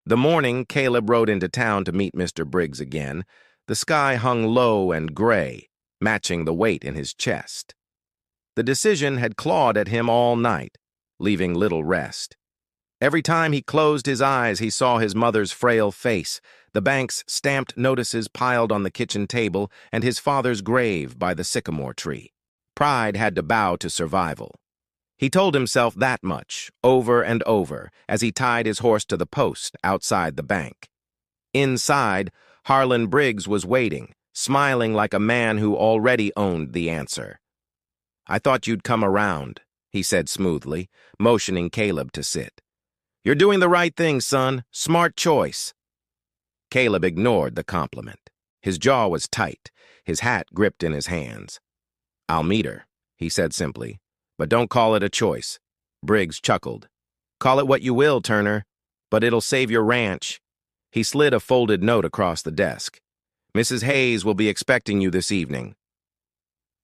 The morning Caleb rode into town to meet Mr. Briggs again, the sky hung low and gray, matching the weight in his chest. The decision had clawed at him all night, leaving little rest. Every time he closed his eyes, he saw his mother's frail face, the bank's stamped notices piled on the kitchen table, and his father's grave by the sycamore tree. Pride had to bow to survival. He told himself that much, over and over, as he tied his horse to the post outside the bank. Inside, Harlan Briggs was waiting, smiling like a man who already owned the answer. "I thought you'd come around," he said smoothly, motioning Caleb to sit. "You're doing the right thing, son. Smart choice." Caleb ignored the compliment. His jaw was tight, his hat gripped in his hands. "I'll meet her," he said simply. "But don't call it a choice." Briggs chuckled. "Call it what you will, Turner, but it'll save your ranch." He slid a folded note across the desk. "Mrs. Hayes will be expecting you this evening."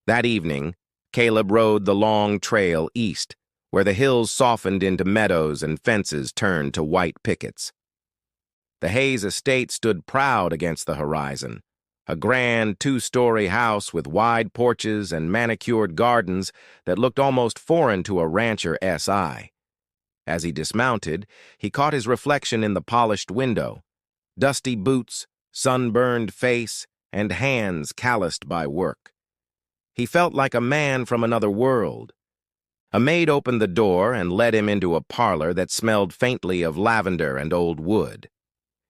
That evening, Caleb rode the long trail east, where the hills softened into meadows and fences turned to white pickets. The Hayes estate stood proud against the horizon, a grand two-story house with wide porches and manicured gardens that looked almost foreign to a rancher's eye. As he dismounted, he caught his reflection in the polished window, dusty boots, sunburned face, and hands calloused by work. He felt like a man from another world. A maid opened the door and led him into a parlor that smelled faintly of lavender and old wood.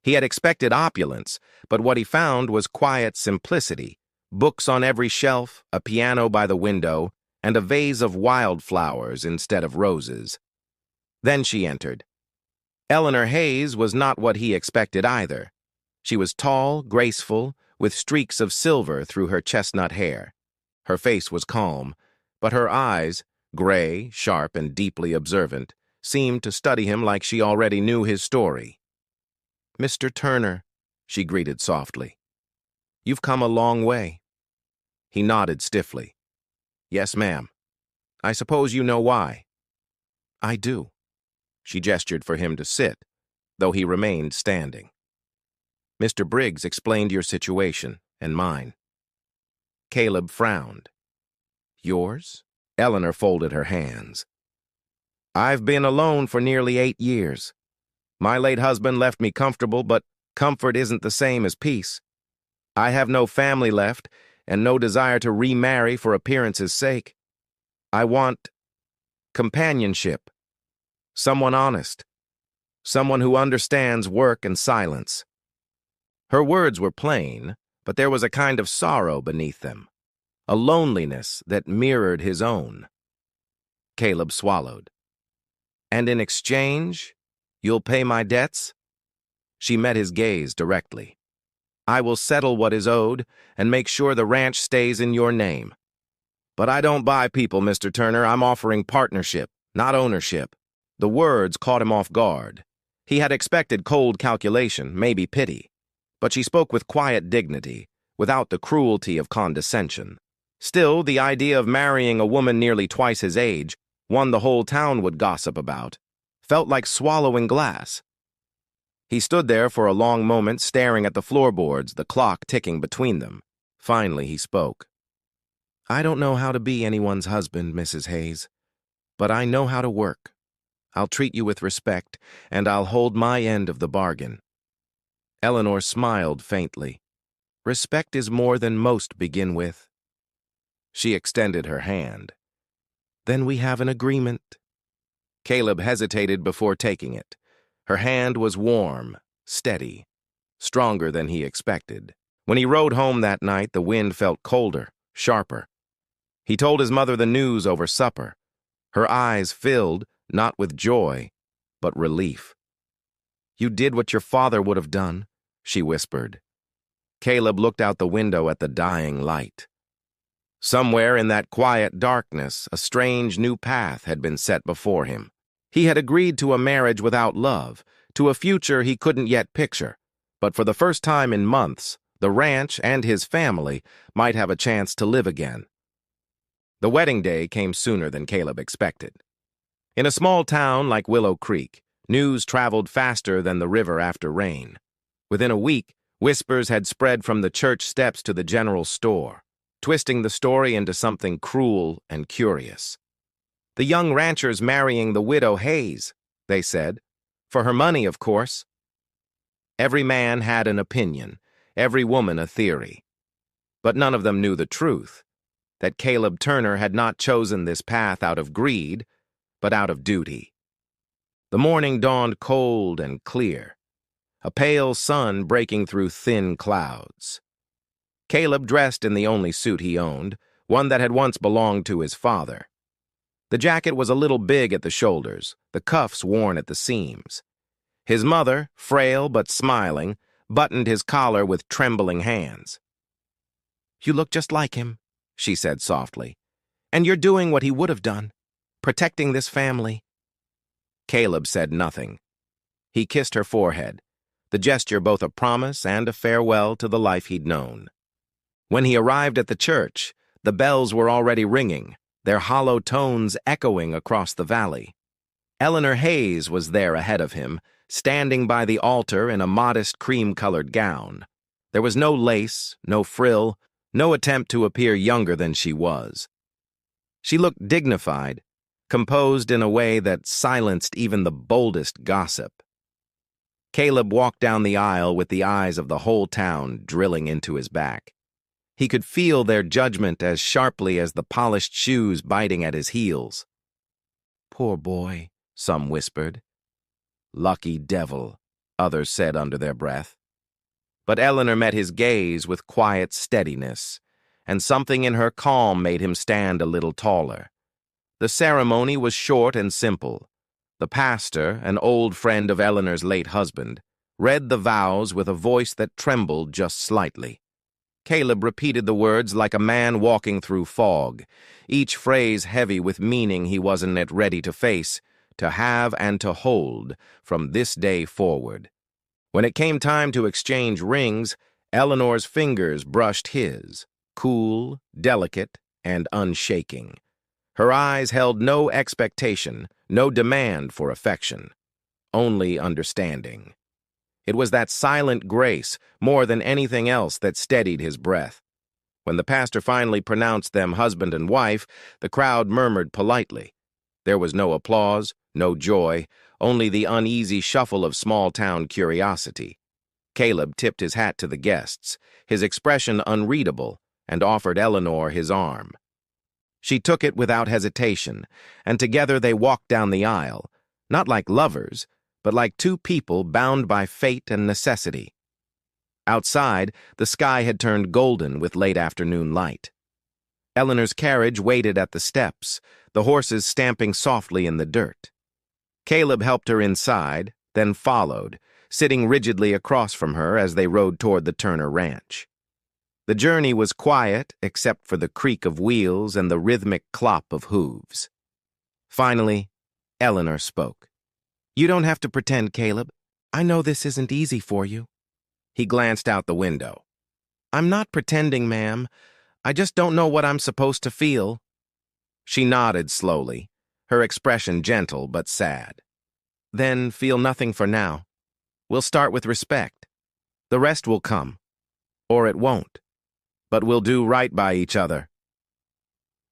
He had expected opulence, but what he found was quiet simplicity, books on every shelf, a piano by the window, and a vase of wildflowers instead of roses. Then she entered. Eleanor Hayes was not what he expected either. She was tall, graceful, with streaks of silver through her chestnut hair. Her face was calm, but her eyes, gray, sharp, and deeply observant, seemed to study him like she already knew his story. "Mr. Turner," she greeted softly. "You've come a long way." He nodded stiffly. "Yes, ma'am. I suppose you know why." "I do." She gestured for him to sit, though he remained standing. "Mr. Briggs explained your situation and mine." Caleb frowned. "Yours?" Eleanor folded her hands. "I've been alone for nearly 8 years. My late husband left me comfortable, but comfort isn't the same as peace. I have no family left and no desire to remarry for appearance's sake. I want companionship, someone honest, someone who understands work and silence." Her words were plain, but there was a kind of sorrow beneath them, a loneliness that mirrored his own. Caleb swallowed. "And in exchange, you'll pay my debts?" She met his gaze directly. "I will settle what is owed and make sure the ranch stays in your name." "But I don't buy people, Mr. Turner. I'm offering partnership, not ownership." The words caught him off guard. He had expected cold calculation, maybe pity. But she spoke with quiet dignity, without the cruelty of condescension. Still, the idea of marrying a woman nearly twice his age, one the whole town would gossip about, felt like swallowing glass. He stood there for a long moment, staring at the floorboards, the clock ticking between them. Finally, he spoke. "I don't know how to be anyone's husband, Mrs. Hayes, but I know how to work. I'll treat you with respect, and I'll hold my end of the bargain." Eleanor smiled faintly. "Respect is more than most begin with." She extended her hand. "Then we have an agreement." Caleb hesitated before taking it. Her hand was warm, steady, stronger than he expected. When he rode home that night, the wind felt colder, sharper. He told his mother the news over supper. Her eyes filled, not with joy, but relief. "You did what your father would have done," she whispered. Caleb looked out the window at the dying light. Somewhere in that quiet darkness, a strange new path had been set before him. He had agreed to a marriage without love, to a future he couldn't yet picture, but for the first time in months, the ranch and his family might have a chance to live again. The wedding day came sooner than Caleb expected. In a small town like Willow Creek, News traveled faster than the river after rain. Within a week, whispers had spread from the church steps to the general store, twisting the story into something cruel and curious. "The young rancher's marrying the widow Hayes," they said. "For her money, of course." Every man had an opinion, every woman a theory. But none of them knew the truth, that Caleb Turner had not chosen this path out of greed, but out of duty. The morning dawned cold and clear, a pale sun breaking through thin clouds. Caleb dressed in the only suit he owned, one that had once belonged to his father. The jacket was a little big at the shoulders, the cuffs worn at the seams. His mother, frail but smiling, buttoned his collar with trembling hands. "You look just like him," she said softly. "And you're doing what he would have done, protecting this family." Caleb said nothing. He kissed her forehead, the gesture both a promise and a farewell to the life he'd known. When he arrived at the church, the bells were already ringing, their hollow tones echoing across the valley. Eleanor Hayes was there ahead of him, standing by the altar in a modest cream-colored gown. There was no lace, no frill, no attempt to appear younger than she was. She looked dignified, composed in a way that silenced even the boldest gossip. Caleb walked down the aisle with the eyes of the whole town drilling into his back. He could feel their judgment as sharply as the polished shoes biting at his heels. "Poor boy," some whispered. "Lucky devil," others said under their breath. But Eleanor met his gaze with quiet steadiness, and something in her calm made him stand a little taller. The ceremony was short and simple. The pastor, an old friend of Eleanor's late husband, read the vows with a voice that trembled just slightly. Caleb repeated the words like a man walking through fog, each phrase heavy with meaning he wasn't yet ready to face, to have and to hold from this day forward. When it came time to exchange rings, Eleanor's fingers brushed his, cool, delicate, and unshaking. Her eyes held no expectation, no demand for affection, only understanding. It was that silent grace, more than anything else, that steadied his breath. When the pastor finally pronounced them husband and wife, the crowd murmured politely. There was no applause, no joy, only the uneasy shuffle of small-town curiosity. Caleb tipped his hat to the guests, his expression unreadable, and offered Eleanor his arm. She took it without hesitation, and together they walked down the aisle, not like lovers, but like two people bound by fate and necessity. Outside, the sky had turned golden with late afternoon light. Eleanor's carriage waited at the steps, the horses stamping softly in the dirt. Caleb helped her inside, then followed, sitting rigidly across from her as they rode toward the Turner ranch. The journey was quiet except for the creak of wheels and the rhythmic clop of hooves. Finally, Eleanor spoke. "You don't have to pretend, Caleb. I know this isn't easy for you." He glanced out the window. "I'm not pretending, ma'am. I just don't know what I'm supposed to feel." She nodded slowly, her expression gentle but sad. "Then feel nothing for now. We'll start with respect. The rest will come. Or it won't. But we'll do right by each other."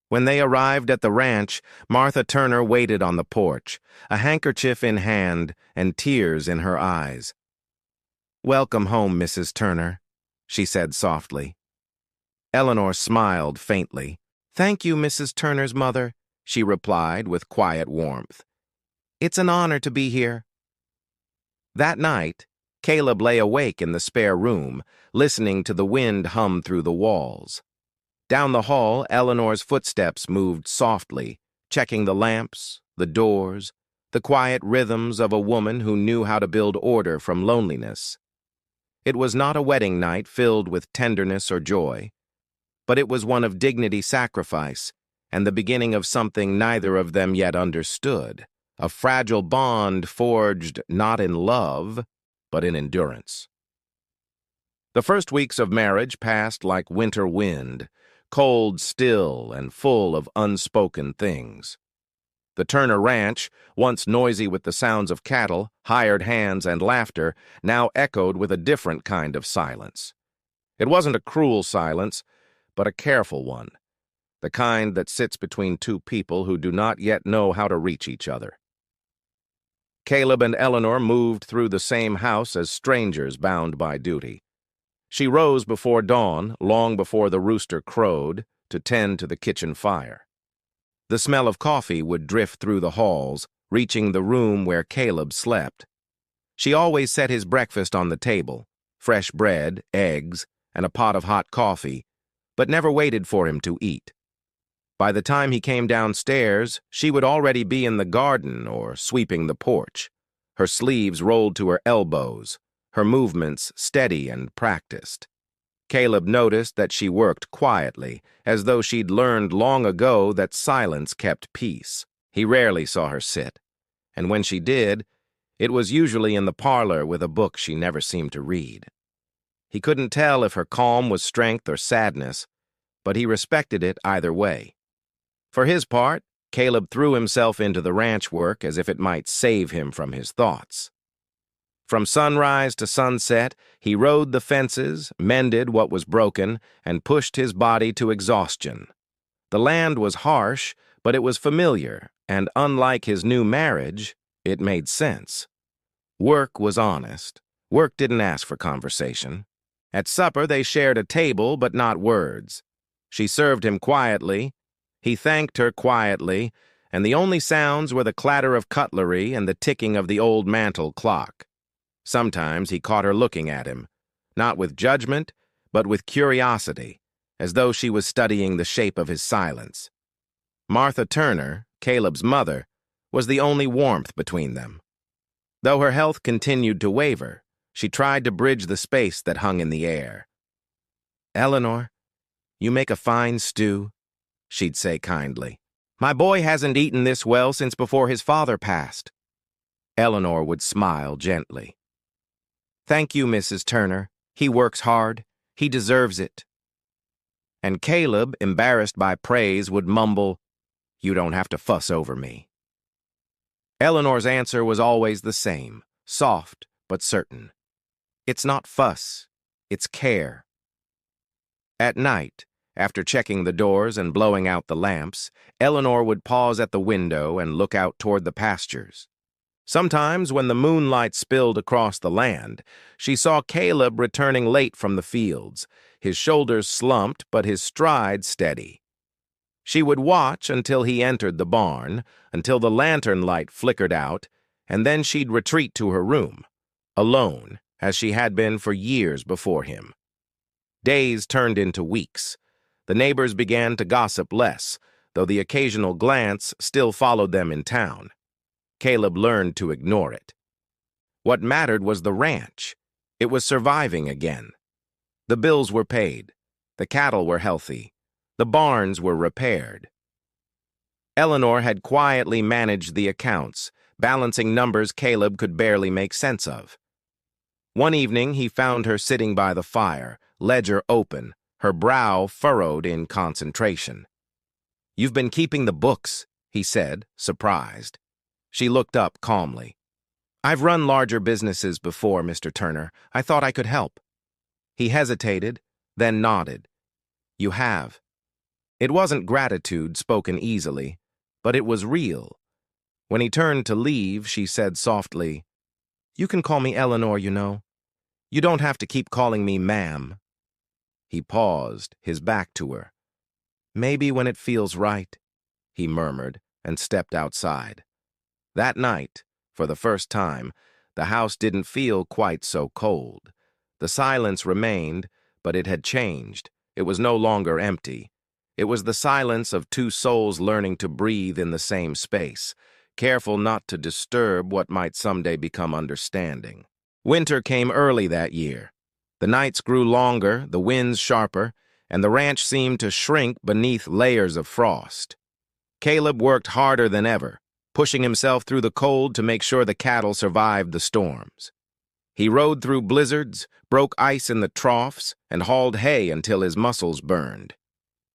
When they arrived at the ranch, Martha Turner waited on the porch, a handkerchief in hand and tears in her eyes. "Welcome home, Mrs. Turner," she said softly. Eleanor smiled faintly. "Thank you, Mrs. Turner's mother," she replied with quiet warmth. "It's an honor to be here." That night, Caleb lay awake in the spare room, listening to the wind hum through the walls. Down the hall, Eleanor's footsteps moved softly, checking the lamps, the doors, the quiet rhythms of a woman who knew how to build order from loneliness. It was not a wedding night filled with tenderness or joy, but it was one of dignity sacrifice and the beginning of something neither of them yet understood, a fragile bond forged not in love, but in endurance. The first weeks of marriage passed like winter wind, cold, still, and full of unspoken things. The Turner Ranch, once noisy with the sounds of cattle, hired hands, and laughter, now echoed with a different kind of silence. It wasn't a cruel silence, but a careful one, the kind that sits between two people who do not yet know how to reach each other. Caleb and Eleanor moved through the same house as strangers bound by duty. She rose before dawn, long before the rooster crowed, to tend to the kitchen fire. The smell of coffee would drift through the halls, reaching the room where Caleb slept. She always set his breakfast on the table, fresh bread, eggs, and a pot of hot coffee, but never waited for him to eat. By the time he came downstairs, she would already be in the garden or sweeping the porch, her sleeves rolled to her elbows, her movements steady and practiced. Caleb noticed that she worked quietly, as though she'd learned long ago that silence kept peace. He rarely saw her sit, and when she did, it was usually in the parlor with a book she never seemed to read. He couldn't tell if her calm was strength or sadness, but he respected it either way. For his part, Caleb threw himself into the ranch work as if it might save him from his thoughts. From sunrise to sunset, he rode the fences, mended what was broken, and pushed his body to exhaustion. The land was harsh, but it was familiar, and unlike his new marriage, it made sense. Work was honest. Work didn't ask for conversation. At supper, they shared a table, but not words. She served him quietly. He thanked her quietly, and the only sounds were the clatter of cutlery and the ticking of the old mantel clock. Sometimes he caught her looking at him, not with judgment, but with curiosity, as though she was studying the shape of his silence. Martha Turner, Caleb's mother, was the only warmth between them. Though her health continued to waver, she tried to bridge the space that hung in the air. "Eleanor, you make a fine stew," she'd say kindly. "My boy hasn't eaten this well since before his father passed." Eleanor would smile gently. "Thank you, Mrs. Turner. He works hard. He deserves it." And Caleb, embarrassed by praise, would mumble, "You don't have to fuss over me." Eleanor's answer was always the same, soft but certain. "It's not fuss, it's care." At night, after checking the doors and blowing out the lamps, Eleanor would pause at the window and look out toward the pastures. Sometimes, when the moonlight spilled across the land, she saw Caleb returning late from the fields, his shoulders slumped but his stride steady. She would watch until he entered the barn, until the lantern light flickered out, and then she'd retreat to her room, alone, as she had been for years before him. Days turned into weeks. The neighbors began to gossip less, though the occasional glance still followed them in town. Caleb learned to ignore it. What mattered was the ranch. It was surviving again. The bills were paid. The cattle were healthy. The barns were repaired. Eleanor had quietly managed the accounts, balancing numbers Caleb could barely make sense of. One evening, he found her sitting by the fire, ledger open, her brow furrowed in concentration. "You've been keeping the books," he said, surprised. She looked up calmly. "I've run larger businesses before, Mr. Turner. I thought I could help." He hesitated, then nodded. "You have." It wasn't gratitude spoken easily, but it was real. When he turned to leave, she said softly, "You can call me Eleanor, you know. You don't have to keep calling me ma'am." He paused, his back to her. "Maybe when it feels right," he murmured, and stepped outside. That night, for the first time, the house didn't feel quite so cold. The silence remained, but it had changed. It was no longer empty. It was the silence of two souls learning to breathe in the same space, careful not to disturb what might someday become understanding. Winter came early that year. The nights grew longer, the winds sharper, and the ranch seemed to shrink beneath layers of frost. Caleb worked harder than ever, pushing himself through the cold to make sure the cattle survived the storms. He rode through blizzards, broke ice in the troughs, and hauled hay until his muscles burned.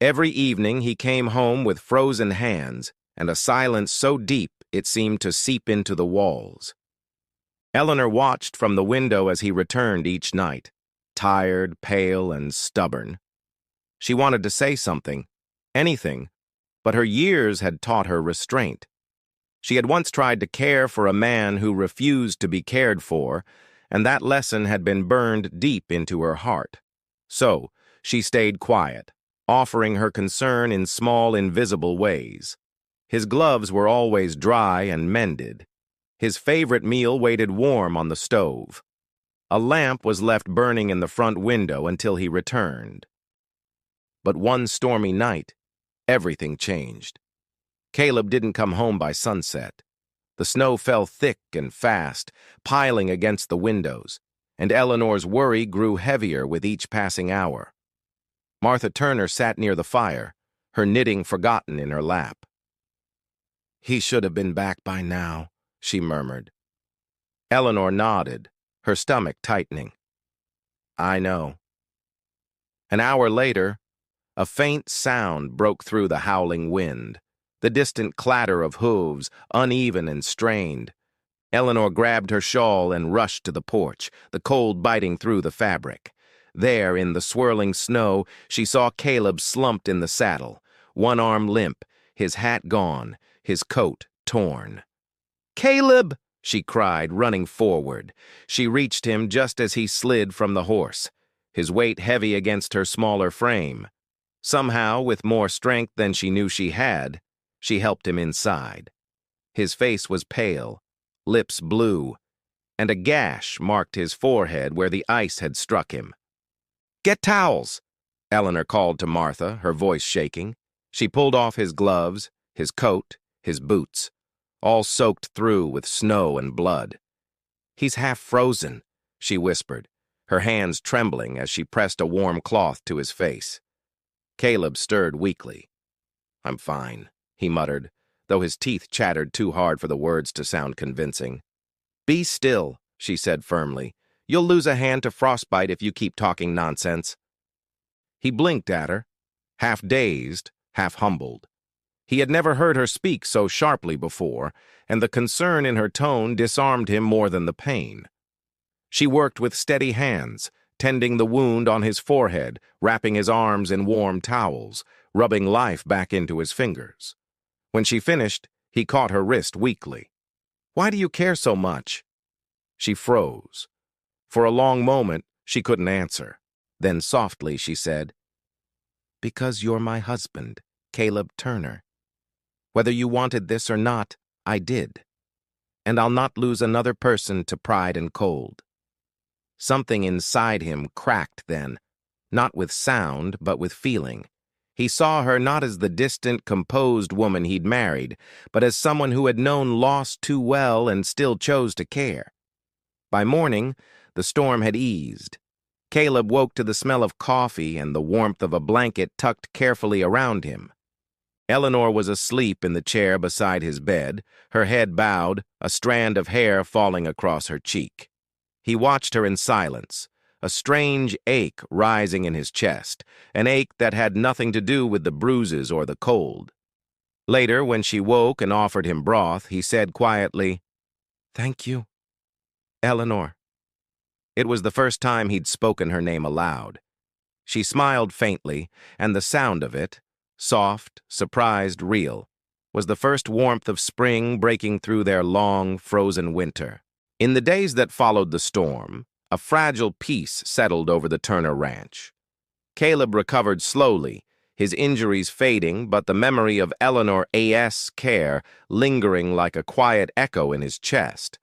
Every evening he came home with frozen hands, and a silence so deep it seemed to seep into the walls. Eleanor watched from the window as he returned each night, tired, pale, and stubborn. She wanted to say something, anything, but her years had taught her restraint. She had once tried to care for a man who refused to be cared for, and that lesson had been burned deep into her heart. So, she stayed quiet, offering her concern in small, invisible ways. His gloves were always dry and mended. His favorite meal waited warm on the stove. A lamp was left burning in the front window until he returned. But one stormy night, everything changed. Caleb didn't come home by sunset. The snow fell thick and fast, piling against the windows, and Eleanor's worry grew heavier with each passing hour. Martha Turner sat near the fire, her knitting forgotten in her lap. "He should have been back by now," she murmured. Eleanor nodded, her stomach tightening. "I know." An hour later, a faint sound broke through the howling wind, the distant clatter of hooves, uneven and strained. Eleanor grabbed her shawl and rushed to the porch, the cold biting through the fabric. There, in the swirling snow, she saw Caleb slumped in the saddle, one arm limp, his hat gone, his coat torn. "Caleb!" she cried, running forward. She reached him just as he slid from the horse, his weight heavy against her smaller frame. Somehow, with more strength than she knew she had, she helped him inside. His face was pale, lips blue, and a gash marked his forehead where the ice had struck him. "Get towels!" Eleanor called to Martha, her voice shaking. She pulled off his gloves, his coat, his boots, all soaked through with snow and blood. "He's half frozen," she whispered, her hands trembling as she pressed a warm cloth to his face. Caleb stirred weakly. "I'm fine," he muttered, though his teeth chattered too hard for the words to sound convincing. "Be still," she said firmly. "You'll lose a hand to frostbite if you keep talking nonsense." He blinked at her, half dazed, half humbled. He had never heard her speak so sharply before, and the concern in her tone disarmed him more than the pain. She worked with steady hands, tending the wound on his forehead, wrapping his arms in warm towels, rubbing life back into his fingers. When she finished, he caught her wrist weakly. "Why do you care so much?" She froze. For a long moment, she couldn't answer. Then softly she said, "Because you're my husband, Caleb Turner. Whether you wanted this or not, I did. And I'll not lose another person to pride and cold." Something inside him cracked then, not with sound, but with feeling. He saw her not as the distant, composed woman he'd married, but as someone who had known loss too well and still chose to care. By morning, the storm had eased. Caleb woke to the smell of coffee and the warmth of a blanket tucked carefully around him. Eleanor was asleep in the chair beside his bed, her head bowed, a strand of hair falling across her cheek. He watched her in silence, a strange ache rising in his chest, an ache that had nothing to do with the bruises or the cold. Later, when she woke and offered him broth, he said quietly, "Thank you, Eleanor." It was the first time he'd spoken her name aloud. She smiled faintly, and the sound of it, soft, surprised, real, was the first warmth of spring breaking through their long, frozen winter. In the days that followed the storm, a fragile peace settled over the Turner ranch. Caleb recovered slowly, his injuries fading, but the memory of Eleanor A.S.'s care lingering like a quiet echo in his chest.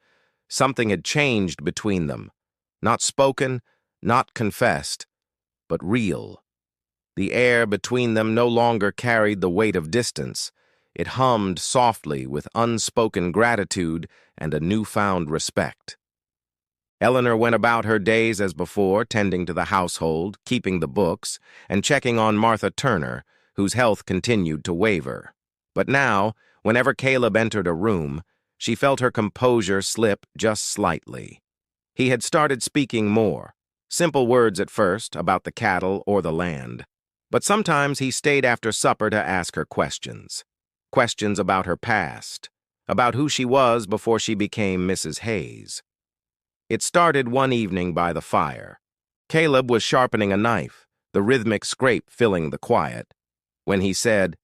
Something had changed between them, not spoken, not confessed, but real. The air between them no longer carried the weight of distance. It hummed softly with unspoken gratitude and a newfound respect. Eleanor went about her days as before, tending to the household, keeping the books, and checking on Martha Turner, whose health continued to waver. But now, whenever Caleb entered a room, she felt her composure slip just slightly. He had started speaking more, simple words at first about the cattle or the land. But sometimes he stayed after supper to ask her questions. questions about her past, about who she was before she became Mrs. Hayes. It started one evening by the fire. Caleb was sharpening a knife, the rhythmic scrape filling the quiet, when he said,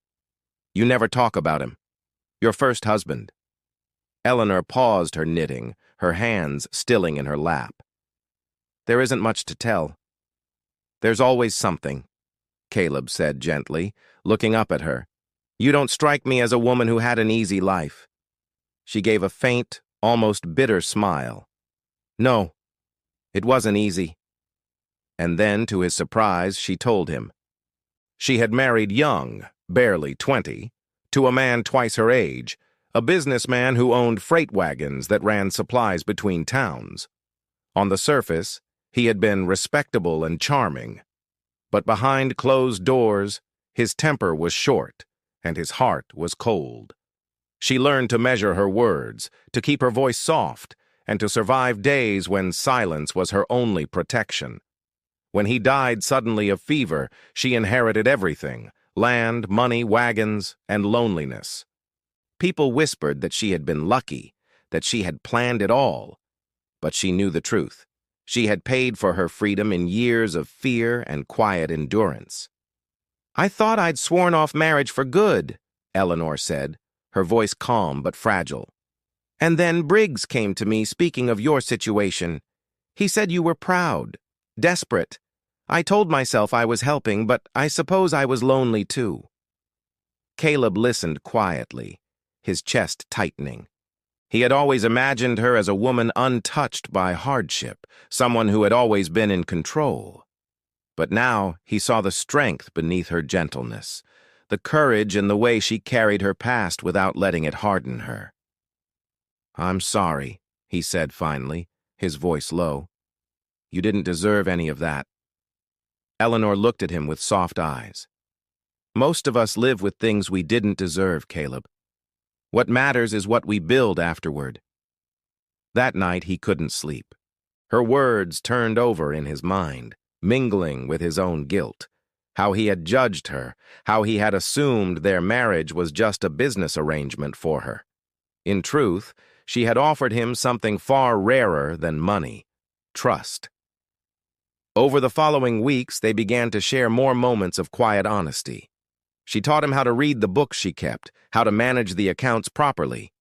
"You never talk about him. Your first husband." Eleanor paused her knitting, her hands stilling in her lap. "There isn't much to tell." "There's always something," Caleb said gently, looking up at her. "You don't strike me as a woman who had an easy life." She gave a faint, almost bitter smile. "No, it wasn't easy." And then, to his surprise, she told him. She had married young, barely 20, to a man twice her age, a businessman who owned freight wagons that ran supplies between towns. On the surface, he had been respectable and charming, but behind closed doors, his temper was short and his heart was cold. She learned to measure her words, to keep her voice soft, and to survive days when silence was her only protection. When he died suddenly of fever, she inherited everything: land, money, wagons, and loneliness. People whispered that she had been lucky, that she had planned it all. But she knew the truth. She had paid for her freedom in years of fear and quiet endurance. "I thought I'd sworn off marriage for good," Eleanor said, her voice calm but fragile. "And then Briggs came to me speaking of your situation. He said you were proud, desperate. I told myself I was helping, but I suppose I was lonely too." Caleb listened quietly, his chest tightening. He had always imagined her as a woman untouched by hardship, someone who had always been in control. But now he saw the strength beneath her gentleness, the courage in the way she carried her past without letting it harden her. "I'm sorry," he said finally, his voice low. "You didn't deserve any of that." Eleanor looked at him with soft eyes. "Most of us live with things we didn't deserve, Caleb. What matters is what we build afterward." That night he couldn't sleep. Her words turned over in his mind, mingling with his own guilt. How he had judged her, how he had assumed their marriage was just a business arrangement for her. In truth, she had offered him something far rarer than money: trust. Over the following weeks, they began to share more moments of quiet honesty. She taught him how to read the books she kept, how to manage the accounts properly.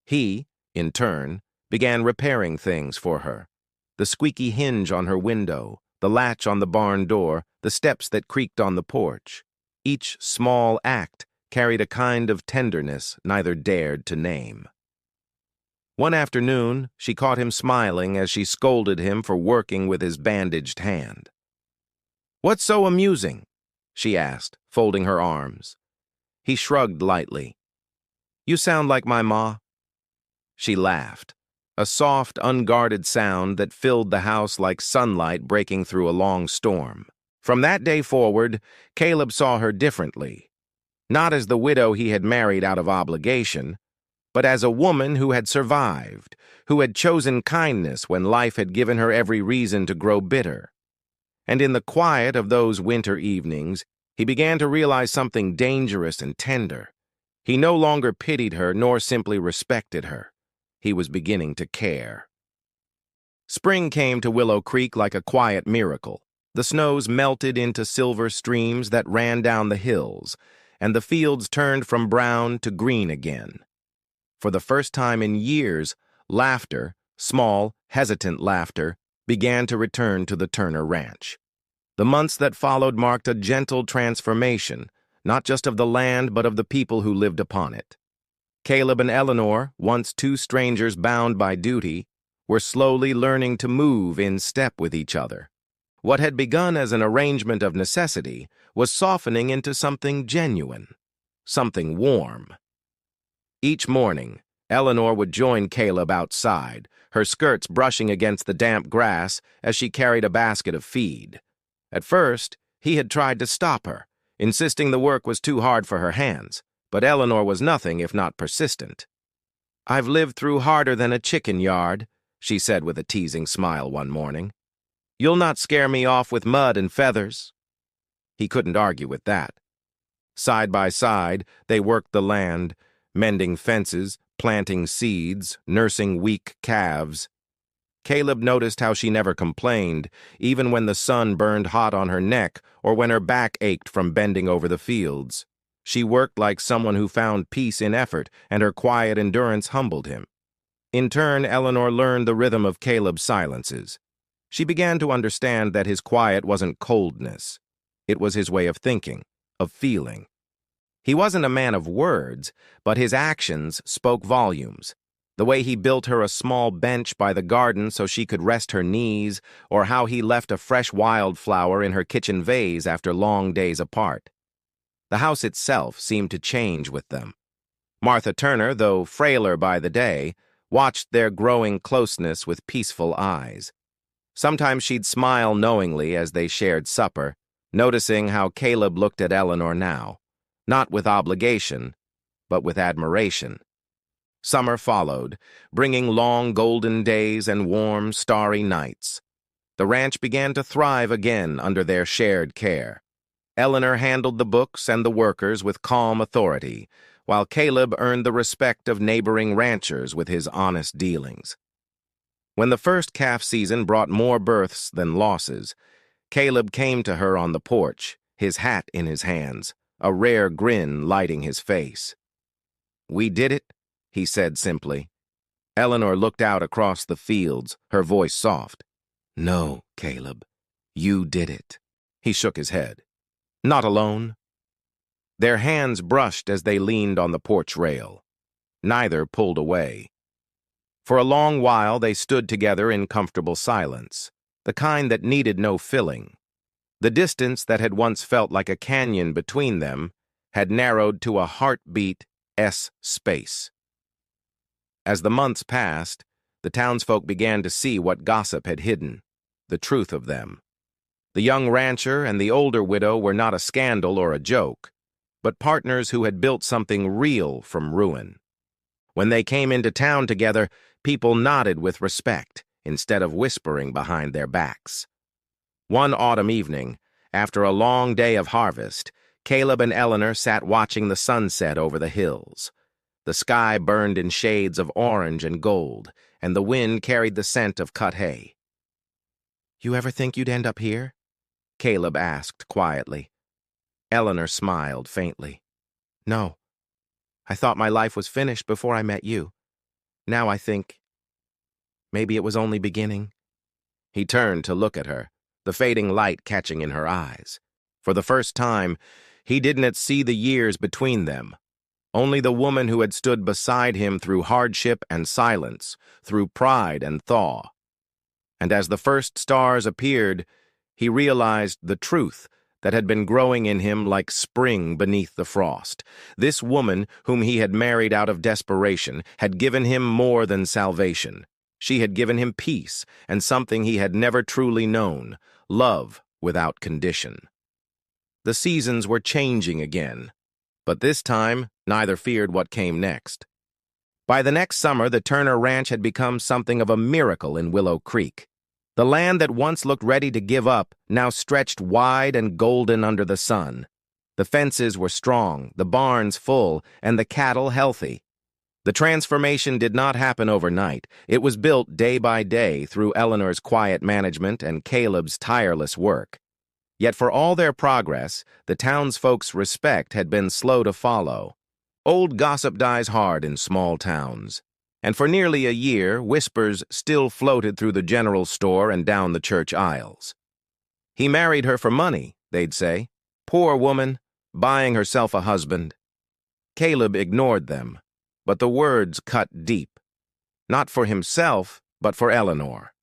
He, in turn, began repairing things for her: the squeaky hinge on her window, the latch on the barn door, the steps that creaked on the porch. Each small act carried a kind of tenderness neither dared to name. One afternoon, she caught him smiling as she scolded him for working with his bandaged hand. "What's so amusing?" she asked, folding her arms. He shrugged lightly. "You sound like my ma." She laughed, a soft, unguarded sound that filled the house like sunlight breaking through a long storm. From that day forward, Caleb saw her differently, not as the widow he had married out of obligation, but as a woman who had survived, who had chosen kindness when life had given her every reason to grow bitter. And in the quiet of those winter evenings, he began to realize something dangerous and tender. He no longer pitied her nor simply respected her. He was beginning to care. Spring came to Willow Creek like a quiet miracle. The snows melted into silver streams that ran down the hills, and the fields turned from brown to green again. For the first time in years, laughter, small, hesitant laughter, began to return to the Turner Ranch. The months that followed marked a gentle transformation, not just of the land but of the people who lived upon it. Caleb and Eleanor, once two strangers bound by duty, were slowly learning to move in step with each other. What had begun as an arrangement of necessity was softening into something genuine, something warm. Each morning, Eleanor would join Caleb outside, her skirts brushing against the damp grass as she carried a basket of feed. At first, he had tried to stop her, insisting the work was too hard for her hands, but Eleanor was nothing if not persistent. "I've lived through harder than a chicken yard," she said with a teasing smile one morning. "You'll not scare me off with mud and feathers." He couldn't argue with that. Side by side, they worked the land, mending fences, planting seeds, nursing weak calves. Caleb noticed how she never complained, even when the sun burned hot on her neck or when her back ached from bending over the fields. She worked like someone who found peace in effort, and her quiet endurance humbled him. In turn, Eleanor learned the rhythm of Caleb's silences. She began to understand that his quiet wasn't coldness. It was his way of thinking, of feeling. He wasn't a man of words, but his actions spoke volumes. The way he built her a small bench by the garden so she could rest her knees, or how he left a fresh wildflower in her kitchen vase after long days apart. The house itself seemed to change with them. Martha Turner, though frailer by the day, watched their growing closeness with peaceful eyes. Sometimes she'd smile knowingly as they shared supper, noticing how Caleb looked at Eleanor now, not with obligation, but with admiration. Summer followed, bringing long golden days and warm, starry nights. The ranch began to thrive again under their shared care. Eleanor handled the books and the workers with calm authority, while Caleb earned the respect of neighboring ranchers with his honest dealings. When the first calf season brought more births than losses, Caleb came to her on the porch, his hat in his hands, a rare grin lighting his face. "We did it," he said simply. Eleanor looked out across the fields, her voice soft. "No, Caleb, you did it." He shook his head. "Not alone." Their hands brushed as they leaned on the porch rail. Neither pulled away. For a long while they stood together in comfortable silence, the kind that needed no filling. The distance that had once felt like a canyon between them had narrowed to a heartbeat-s space. As the months passed, the townsfolk began to see what gossip had hidden, the truth of them. The young rancher and the older widow were not a scandal or a joke, but partners who had built something real from ruin. When they came into town together, people nodded with respect instead of whispering behind their backs. One autumn evening, after a long day of harvest, Caleb and Eleanor sat watching the sunset over the hills. The sky burned in shades of orange and gold, and the wind carried the scent of cut hay. "You ever think you'd end up here?" Caleb asked quietly. Eleanor smiled faintly. "No. I thought my life was finished before I met you. Now I think maybe it was only beginning." He turned to look at her, the fading light catching in her eyes. For the first time, he didn't see the years between them, only the woman who had stood beside him through hardship and silence, through pride and thaw. And as the first stars appeared, he realized the truth that had been growing in him like spring beneath the frost. This woman, whom he had married out of desperation, had given him more than salvation. She had given him peace and something he had never truly known, love without condition. The seasons were changing again, but this time neither feared what came next. By the next summer, the Turner Ranch had become something of a miracle in Willow Creek. The land that once looked ready to give up now stretched wide and golden under the sun. The fences were strong, the barns full, and the cattle healthy. The transformation did not happen overnight. It was built day by day through Eleanor's quiet management and Caleb's tireless work. Yet for all their progress, the townsfolk's respect had been slow to follow. Old gossip dies hard in small towns. And for nearly a year, whispers still floated through the general store and down the church aisles. "He married her for money," they'd say. "Poor woman, buying herself a husband." Caleb ignored them, but the words cut deep. Not for himself, but for Eleanor.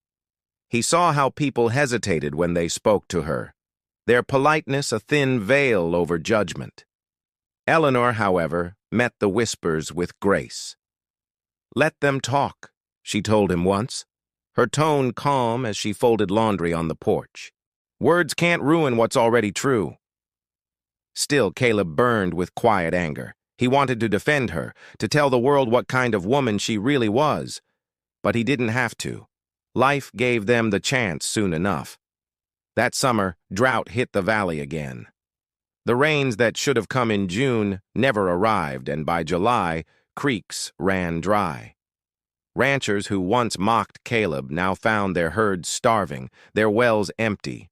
He saw how people hesitated when they spoke to her, their politeness a thin veil over judgment. Eleanor, however, met the whispers with grace. "Let them talk," she told him once, her tone calm as she folded laundry on the porch. "Words can't ruin what's already true." Still, Caleb burned with quiet anger. He wanted to defend her, to tell the world what kind of woman she really was. But he didn't have to. Life gave them the chance soon enough. That summer, drought hit the valley again. The rains that should have come in June never arrived, and by July, creeks ran dry. Ranchers who once mocked Caleb now found their herds starving, their wells empty.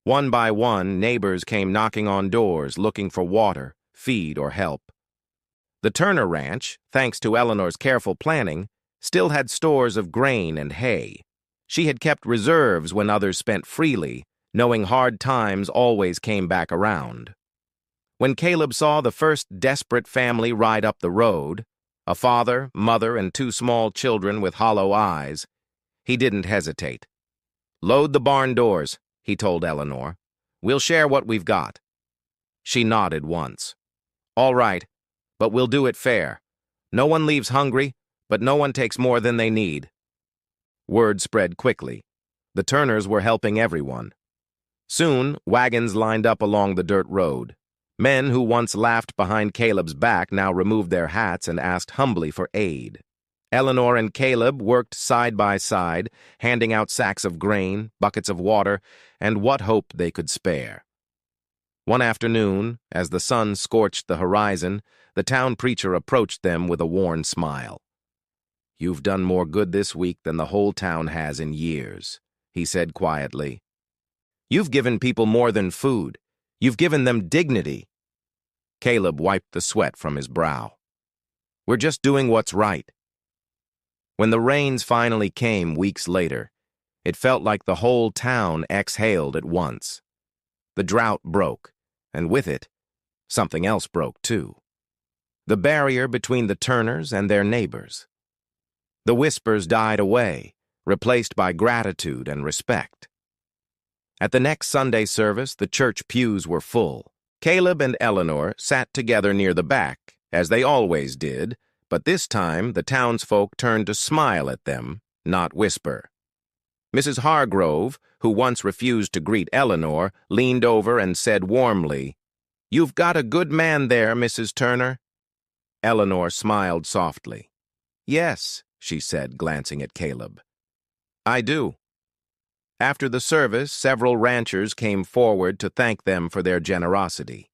One by one, neighbors came knocking on doors looking for water, feed, or help. The Turner Ranch, thanks to Eleanor's careful planning, still had stores of grain and hay. She had kept reserves when others spent freely, knowing hard times always came back around. When Caleb saw the first desperate family ride up the road, a father, mother, and two small children with hollow eyes, he didn't hesitate. "Load the barn doors," he told Eleanor. "We'll share what we've got." She nodded once. "All right, but we'll do it fair. No one leaves hungry, but no one takes more than they need." Word spread quickly. The Turners were helping everyone. Soon, wagons lined up along the dirt road. Men who once laughed behind Caleb's back now removed their hats and asked humbly for aid. Eleanor and Caleb worked side by side, handing out sacks of grain, buckets of water, and what hope they could spare. One afternoon, as the sun scorched the horizon, the town preacher approached them with a worn smile. "You've done more good this week than the whole town has in years," he said quietly. "You've given people more than food. You've given them dignity." Caleb wiped the sweat from his brow. "We're just doing what's right." When the rains finally came weeks later, it felt like the whole town exhaled at once. The drought broke, and with it, something else broke too. The barrier between the Turners and their neighbors. The whispers died away, replaced by gratitude and respect. At the next Sunday service, the church pews were full. Caleb and Eleanor sat together near the back, as they always did, but this time the townsfolk turned to smile at them, not whisper. Mrs. Hargrove, who once refused to greet Eleanor, leaned over and said warmly, "You've got a good man there, Mrs. Turner." Eleanor smiled softly. "Yes," she said, glancing at Caleb. "I do." After the service, several ranchers came forward to thank them for their generosity.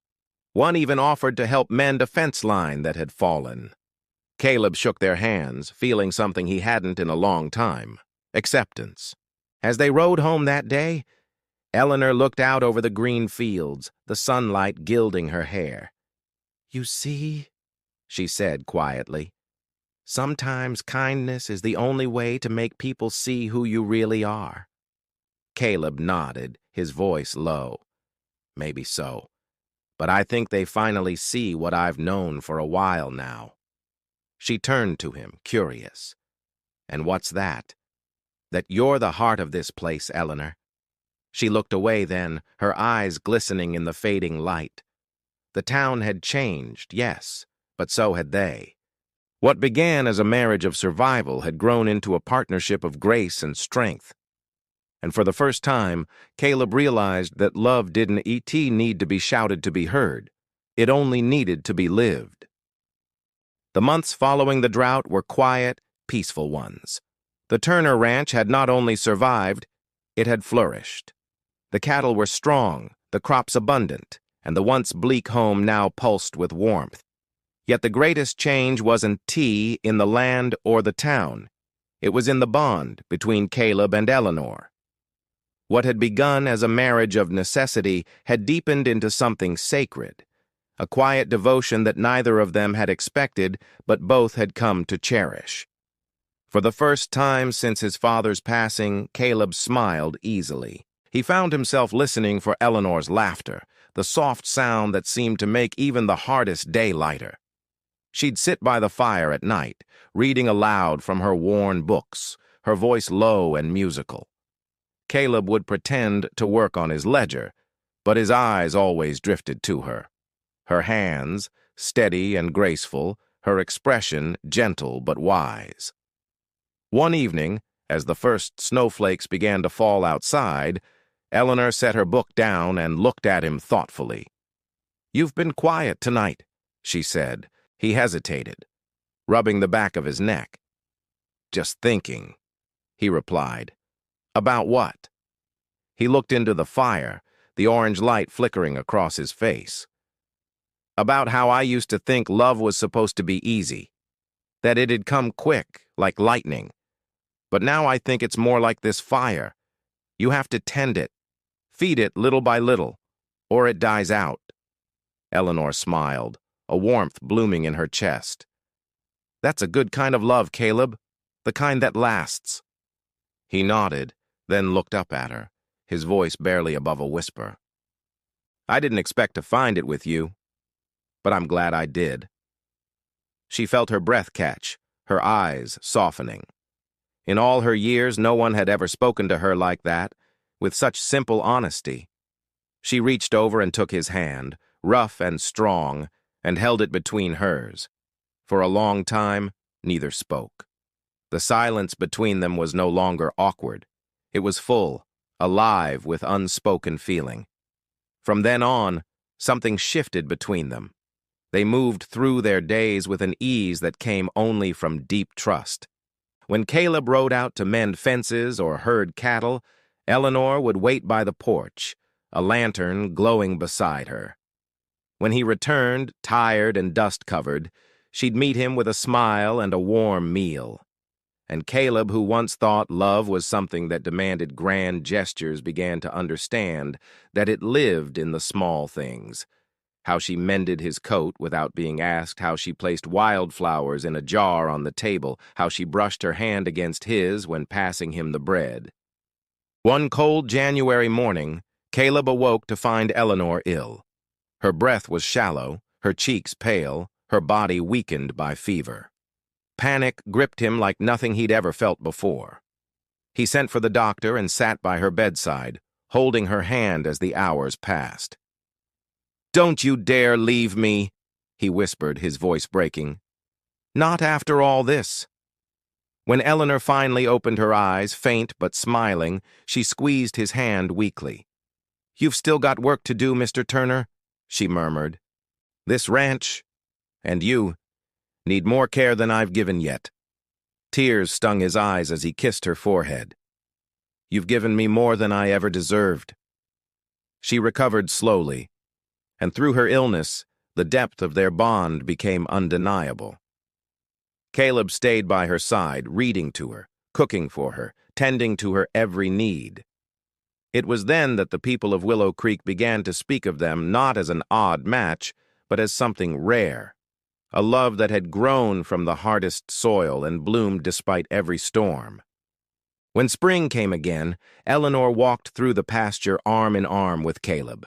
One even offered to help mend a fence line that had fallen. Caleb shook their hands, feeling something he hadn't in a long time: acceptance. As they rode home that day, Eleanor looked out over the green fields, the sunlight gilding her hair. "You see," she said quietly, "sometimes kindness is the only way to make people see who you really are." Caleb nodded, his voice low. "Maybe so, but I think they finally see what I've known for a while now." She turned to him, curious. "And what's that?" "That you're the heart of this place, Eleanor." She looked away then, her eyes glistening in the fading light. The town had changed, yes, but so had they. What began as a marriage of survival had grown into a partnership of grace and strength. And for the first time, Caleb realized that love didn't need to be shouted to be heard. It only needed to be lived. The months following the drought were quiet, peaceful ones. The Turner Ranch had not only survived, it had flourished. The cattle were strong, the crops abundant, and the once bleak home now pulsed with warmth. Yet the greatest change wasn't in the land or the town. It was in the bond between Caleb and Eleanor. What had begun as a marriage of necessity had deepened into something sacred, a quiet devotion that neither of them had expected, but both had come to cherish. For the first time since his father's passing, Caleb smiled easily. He found himself listening for Eleanor's laughter, the soft sound that seemed to make even the hardest day lighter. She'd sit by the fire at night, reading aloud from her worn books, her voice low and musical. Caleb would pretend to work on his ledger, but his eyes always drifted to her. Her hands, steady and graceful, her expression gentle but wise. One evening, as the first snowflakes began to fall outside, Eleanor set her book down and looked at him thoughtfully. "You've been quiet tonight," she said. He hesitated, rubbing the back of his neck. "Just thinking," he replied. "About what?" He looked into the fire, the orange light flickering across his face. About how I used to think love was supposed to be easy, that it'd come quick, like lightning. But now I think it's more like this fire. You have to tend it, feed it little by little, or it dies out. Eleanor smiled, a warmth blooming in her chest. That's a good kind of love, Caleb, the kind that lasts. He nodded, then looked up at her, his voice barely above a whisper. I didn't expect to find it with you, but I'm glad I did. She felt her breath catch, her eyes softening. In all her years, no one had ever spoken to her like that, with such simple honesty. She reached over and took his hand, rough and strong, and held it between hers. For a long time, neither spoke. The silence between them was no longer awkward. It was full, alive with unspoken feeling. From then on, something shifted between them. They moved through their days with an ease that came only from deep trust. When Caleb rode out to mend fences or herd cattle, Eleanor would wait by the porch, a lantern glowing beside her. When he returned, tired and dust-covered, she'd meet him with a smile and a warm meal. And Caleb, who once thought love was something that demanded grand gestures, began to understand that it lived in the small things. How she mended his coat without being asked, how she placed wildflowers in a jar on the table, how she brushed her hand against his when passing him the bread. One cold January morning, Caleb awoke to find Eleanor ill. Her breath was shallow, her cheeks pale, her body weakened by fever. Panic gripped him like nothing he'd ever felt before. He sent for the doctor and sat by her bedside, holding her hand as the hours passed. "Don't you dare leave me," he whispered, his voice breaking. "Not after all this." When Eleanor finally opened her eyes, faint but smiling, she squeezed his hand weakly. "You've still got work to do, Mr. Turner," she murmured. "This ranch, and you, need more care than I've given yet." Tears stung his eyes as he kissed her forehead. "You've given me more than I ever deserved." She recovered slowly, and through her illness, the depth of their bond became undeniable. Caleb stayed by her side, reading to her, cooking for her, tending to her every need. It was then that the people of Willow Creek began to speak of them not as an odd match, but as something rare, a love that had grown from the hardest soil and bloomed despite every storm. When spring came again, Eleanor walked through the pasture arm in arm with Caleb.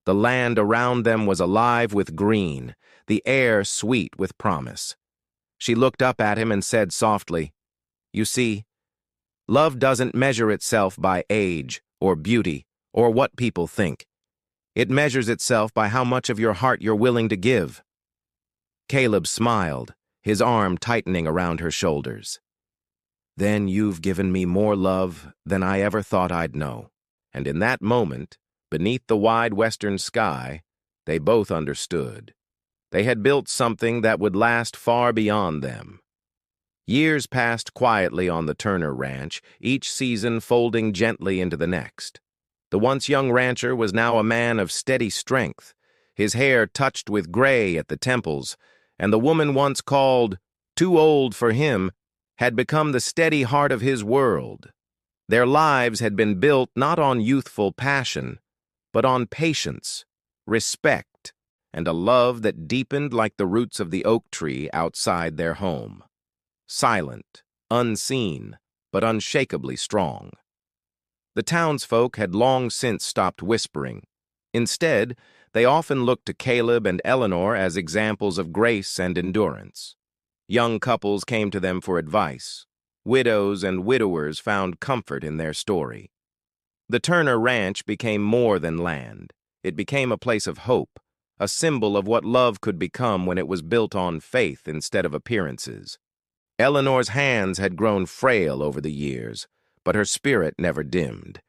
The land around them was alive with green, the air sweet with promise. She looked up at him and said softly, "You see, love doesn't measure itself by age or beauty or what people think. It measures itself by how much of your heart you're willing to give." Caleb smiled, his arm tightening around her shoulders. "Then you've given me more love than I ever thought I'd know." And in that moment, beneath the wide western sky, they both understood. They had built something that would last far beyond them. Years passed quietly on the Turner Ranch, each season folding gently into the next. The once young rancher was now a man of steady strength, his hair touched with gray at the temples, and the woman once called too old for him had become the steady heart of his world. Their lives had been built not on youthful passion, but on patience, respect, and a love that deepened like the roots of the oak tree outside their home. Silent, unseen, but unshakably strong. The townsfolk had long since stopped whispering. Instead, they often looked to Caleb and Eleanor as examples of grace and endurance. Young couples came to them for advice. Widows and widowers found comfort in their story. The Turner Ranch became more than land. It became a place of hope, a symbol of what love could become when it was built on faith instead of appearances. Eleanor's hands had grown frail over the years, but her spirit never dimmed.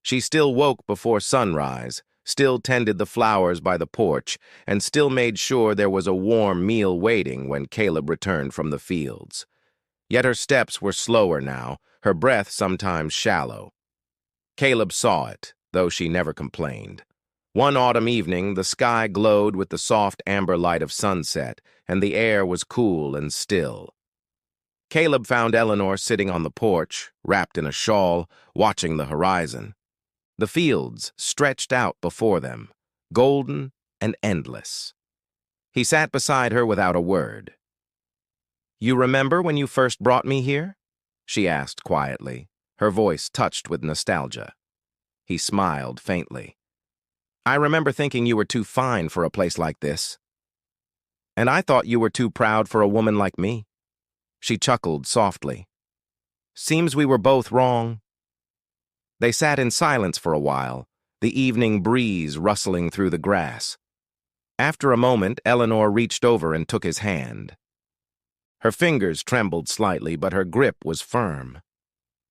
She still woke before sunrise, still tended the flowers by the porch, and still made sure there was a warm meal waiting when Caleb returned from the fields. Yet her steps were slower now, her breath sometimes shallow. Caleb saw it, though she never complained. One autumn evening, the sky glowed with the soft amber light of sunset, and the air was cool and still. Caleb found Eleanor sitting on the porch, wrapped in a shawl, watching the horizon. The fields stretched out before them, golden and endless. He sat beside her without a word. "You remember when you first brought me here?" she asked quietly, her voice touched with nostalgia. He smiled faintly. "I remember thinking you were too fine for a place like this. And I thought you were too proud for a woman like me." She chuckled softly. "Seems we were both wrong." They sat in silence for a while, the evening breeze rustling through the grass. After a moment, Eleanor reached over and took his hand. Her fingers trembled slightly, but her grip was firm.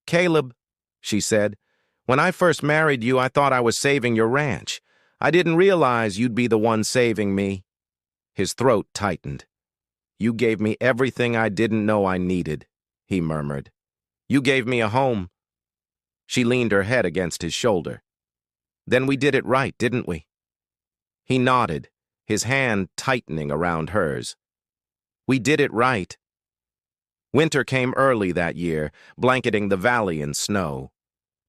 "Caleb," she said, "when I first married you, I thought I was saving your ranch. I didn't realize you'd be the one saving me." His throat tightened. "You gave me everything I didn't know I needed," he murmured. "You gave me a home." She leaned her head against his shoulder. "Then we did it right, didn't we?" He nodded, his hand tightening around hers. "We did it right." Winter came early that year, blanketing the valley in snow.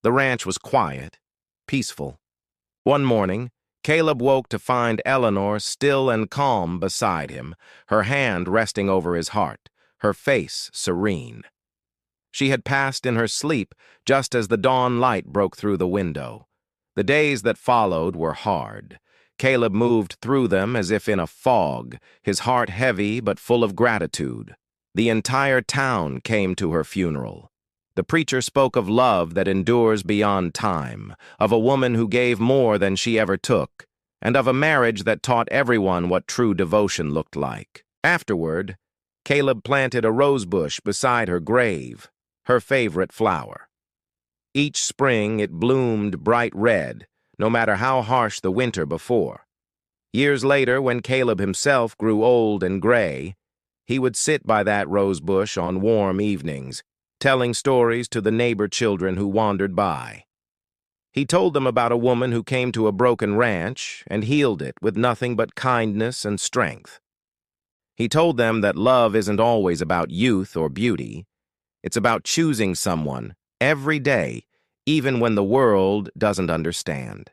The ranch was quiet, peaceful. One morning, Caleb woke to find Eleanor still and calm beside him, her hand resting over his heart, her face serene. She had passed in her sleep just as the dawn light broke through the window. The days that followed were hard. Caleb moved through them as if in a fog, his heart heavy but full of gratitude. The entire town came to her funeral. The preacher spoke of love that endures beyond time, of a woman who gave more than she ever took, and of a marriage that taught everyone what true devotion looked like. Afterward, Caleb planted a rosebush beside her grave, her favorite flower. Each spring it bloomed bright red, no matter how harsh the winter before. Years later, when Caleb himself grew old and gray, he would sit by that rosebush on warm evenings, telling stories to the neighbor children who wandered by. He told them about a woman who came to a broken ranch and healed it with nothing but kindness and strength. He told them that love isn't always about youth or beauty. It's about choosing someone every day, even when the world doesn't understand.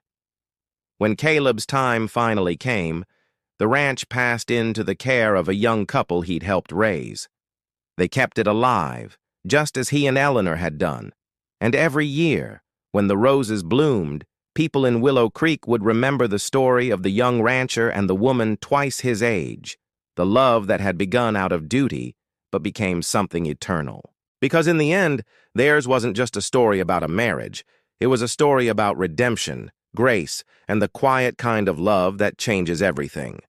When Caleb's time finally came, the ranch passed into the care of a young couple he'd helped raise. They kept it alive, just as he and Eleanor had done. And every year, when the roses bloomed, people in Willow Creek would remember the story of the young rancher and the woman twice his age, the love that had begun out of duty but became something eternal. Because in the end, theirs wasn't just a story about a marriage. It was a story about redemption, grace, and the quiet kind of love that changes everything.